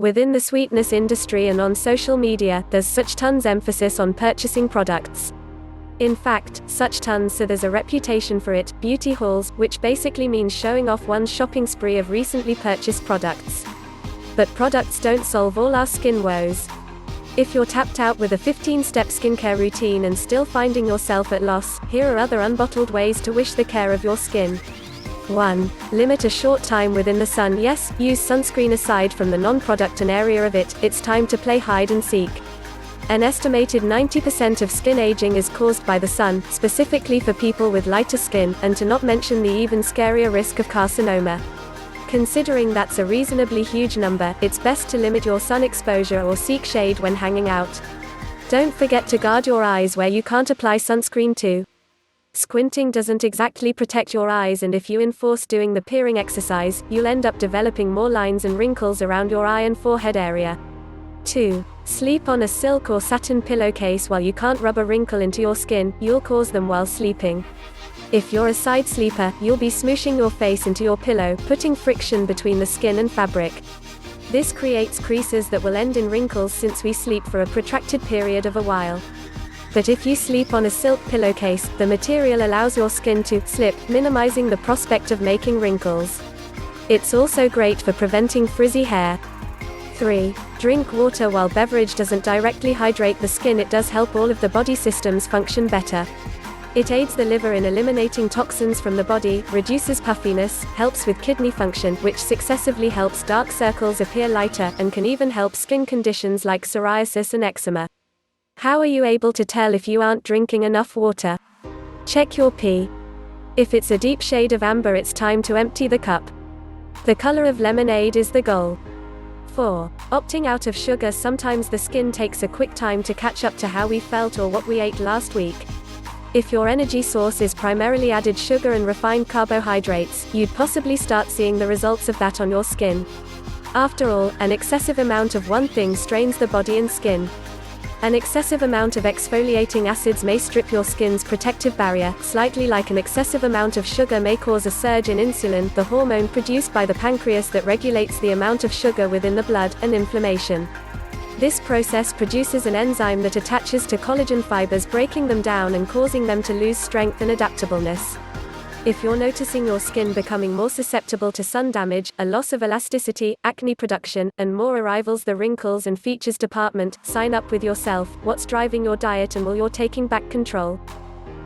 Within the sweetness industry and on social media, there's such tons emphasis on purchasing products. In fact, such tons so there's a reputation for it, beauty hauls, which basically means showing off one's shopping spree of recently purchased products. But products don't solve all our skin woes. If you're tapped out with a 15-step skincare routine and still finding yourself at loss, here are other unbottled ways to wish the care of your skin. 1. Limit a short time within the sun. Yes, use sunscreen. Aside from the non-product and area of it, it's time to play hide and seek. An estimated 90% of skin aging is caused by the sun, specifically for people with lighter skin, and to not mention the even scarier risk of carcinoma. Considering that's a reasonably huge number, it's best to limit your sun exposure or seek shade when hanging out. Don't forget to guard your eyes where you can't apply sunscreen too. Squinting doesn't exactly protect your eyes, and if you enforce doing the peering exercise, you'll end up developing more lines and wrinkles around your eye and forehead area. 2. Sleep on a silk or satin pillowcase. While you can't rub a wrinkle into your skin, you'll cause them while sleeping. If you're a side sleeper, you'll be smooshing your face into your pillow, putting friction between the skin and fabric. This creates creases that will end in wrinkles since we sleep for a protracted period of a while. But if you sleep on a silk pillowcase, the material allows your skin to slip, minimizing the prospect of making wrinkles. It's also great for preventing frizzy hair. 3. Drink water. While beverage doesn't directly hydrate the skin, it does help all of the body systems function better. It aids the liver in eliminating toxins from the body, reduces puffiness, helps with kidney function, which successively helps dark circles appear lighter, and can even help skin conditions like psoriasis and eczema. How are you able to tell if you aren't drinking enough water? Check your pee. If it's a deep shade of amber, it's time to empty the cup. The color of lemonade is the goal. 4. Opting out of sugar. Sometimes the skin takes a quick time to catch up to how we felt or what we ate last week. If your energy source is primarily added sugar and refined carbohydrates, you'd possibly start seeing the results of that on your skin. After all, an excessive amount of one thing strains the body and skin. An excessive amount of exfoliating acids may strip your skin's protective barrier, slightly like an excessive amount of sugar may cause a surge in insulin, the hormone produced by the pancreas that regulates the amount of sugar within the blood, and inflammation. This process produces an enzyme that attaches to collagen fibers, breaking them down and causing them to lose strength and adaptableness. If you're noticing your skin becoming more susceptible to sun damage, a loss of elasticity, acne production, and more arrivals, the wrinkles and features department, sign up with yourself. What's driving your diet and will you're taking back control?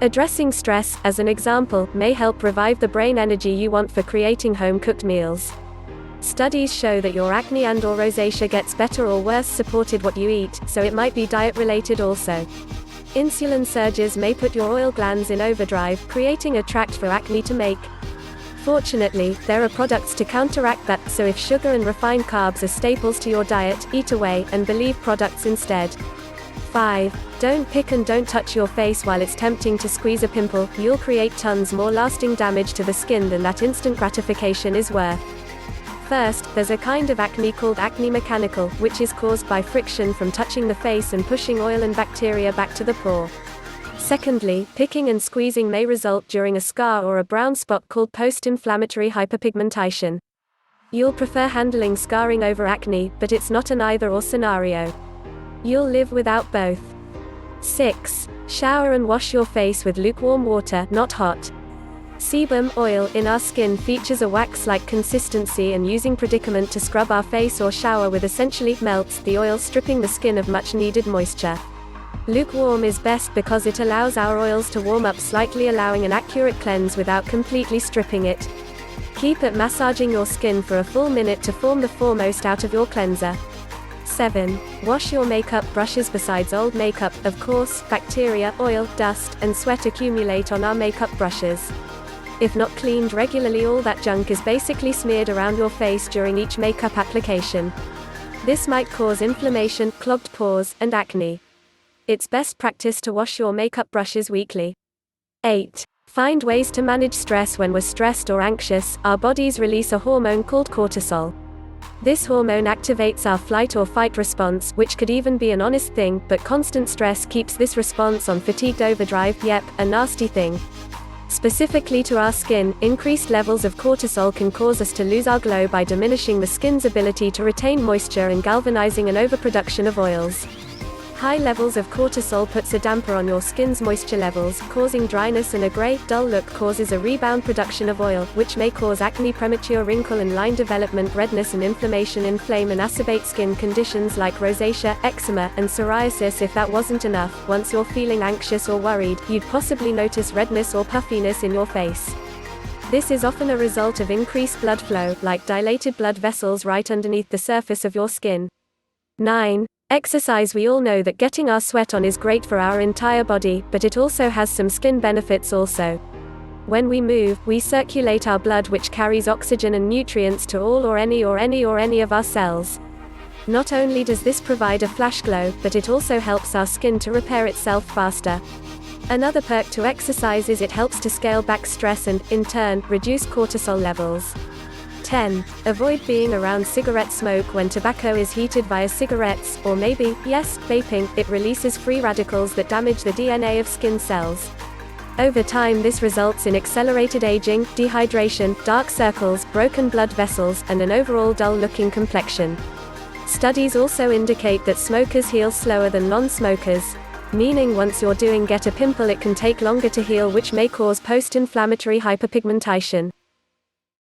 Addressing stress, as an example, may help revive the brain energy you want for creating home-cooked meals. Studies show that your acne and/or rosacea gets better or worse supported what you eat, so it might be diet-related also. Insulin surges may put your oil glands in overdrive, creating a tract for acne to make. Fortunately, there are products to counteract that, so if sugar and refined carbs are staples to your diet, eat away, and believe products instead. 5. Don't pick and don't touch your face. While it's tempting to squeeze a pimple, you'll create tons more lasting damage to the skin than that instant gratification is worth. First, there's a kind of acne called acne mechanical, which is caused by friction from touching the face and pushing oil and bacteria back to the pore. Secondly, picking and squeezing may result during a scar or a brown spot called post-inflammatory hyperpigmentation. You'll prefer handling scarring over acne, but it's not an either-or scenario. You'll live without both. 6. Shower and wash your face with lukewarm water, not hot. Sebum oil in our skin features a wax-like consistency, and using predicament to scrub our face or shower with essentially melts the oil, stripping the skin of much-needed moisture. Lukewarm is best because it allows our oils to warm up slightly, allowing an accurate cleanse without completely stripping it. Keep it massaging your skin for a full minute to form the foremost out of your cleanser. 7. Wash your makeup brushes. Besides old makeup, of course, bacteria, oil, dust, and sweat accumulate on our makeup brushes. If not cleaned regularly, all that junk is basically smeared around your face during each makeup application. This might cause inflammation, clogged pores, and acne. It's best practice to wash your makeup brushes weekly. 8. Find ways to manage stress. When we're stressed or anxious, our bodies release a hormone called cortisol. This hormone activates our flight or fight response, which could even be an honest thing, but constant stress keeps this response on fatigued overdrive. Yep, a nasty thing. Specifically to our skin, increased levels of cortisol can cause us to lose our glow by diminishing the skin's ability to retain moisture and galvanizing an overproduction of oils. High levels of cortisol puts a damper on your skin's moisture levels, causing dryness, and a gray, dull look causes a rebound production of oil, which may cause acne, premature wrinkle and line development, redness and inflammation, inflame and acerbate skin conditions like rosacea, eczema, and psoriasis. If that wasn't enough, once you're feeling anxious or worried, you'd possibly notice redness or puffiness in your face. This is often a result of increased blood flow, like dilated blood vessels right underneath the surface of your skin. 9. Exercise. We all know that getting our sweat on is great for our entire body, but it also has some skin benefits also. When we move, we circulate our blood, which carries oxygen and nutrients to all or any of our cells. Not only does this provide a flash glow, but it also helps our skin to repair itself faster. Another perk to exercise is it helps to scale back stress and, in turn, reduce cortisol levels. 10. Avoid being around cigarette smoke. When tobacco is heated via cigarettes, or maybe, yes, vaping, it releases free radicals that damage the DNA of skin cells. Over time, this results in accelerated aging, dehydration, dark circles, broken blood vessels, and an overall dull-looking complexion. Studies also indicate that smokers heal slower than non-smokers, meaning once you're doing get a pimple, it can take longer to heal, which may cause post-inflammatory hyperpigmentation.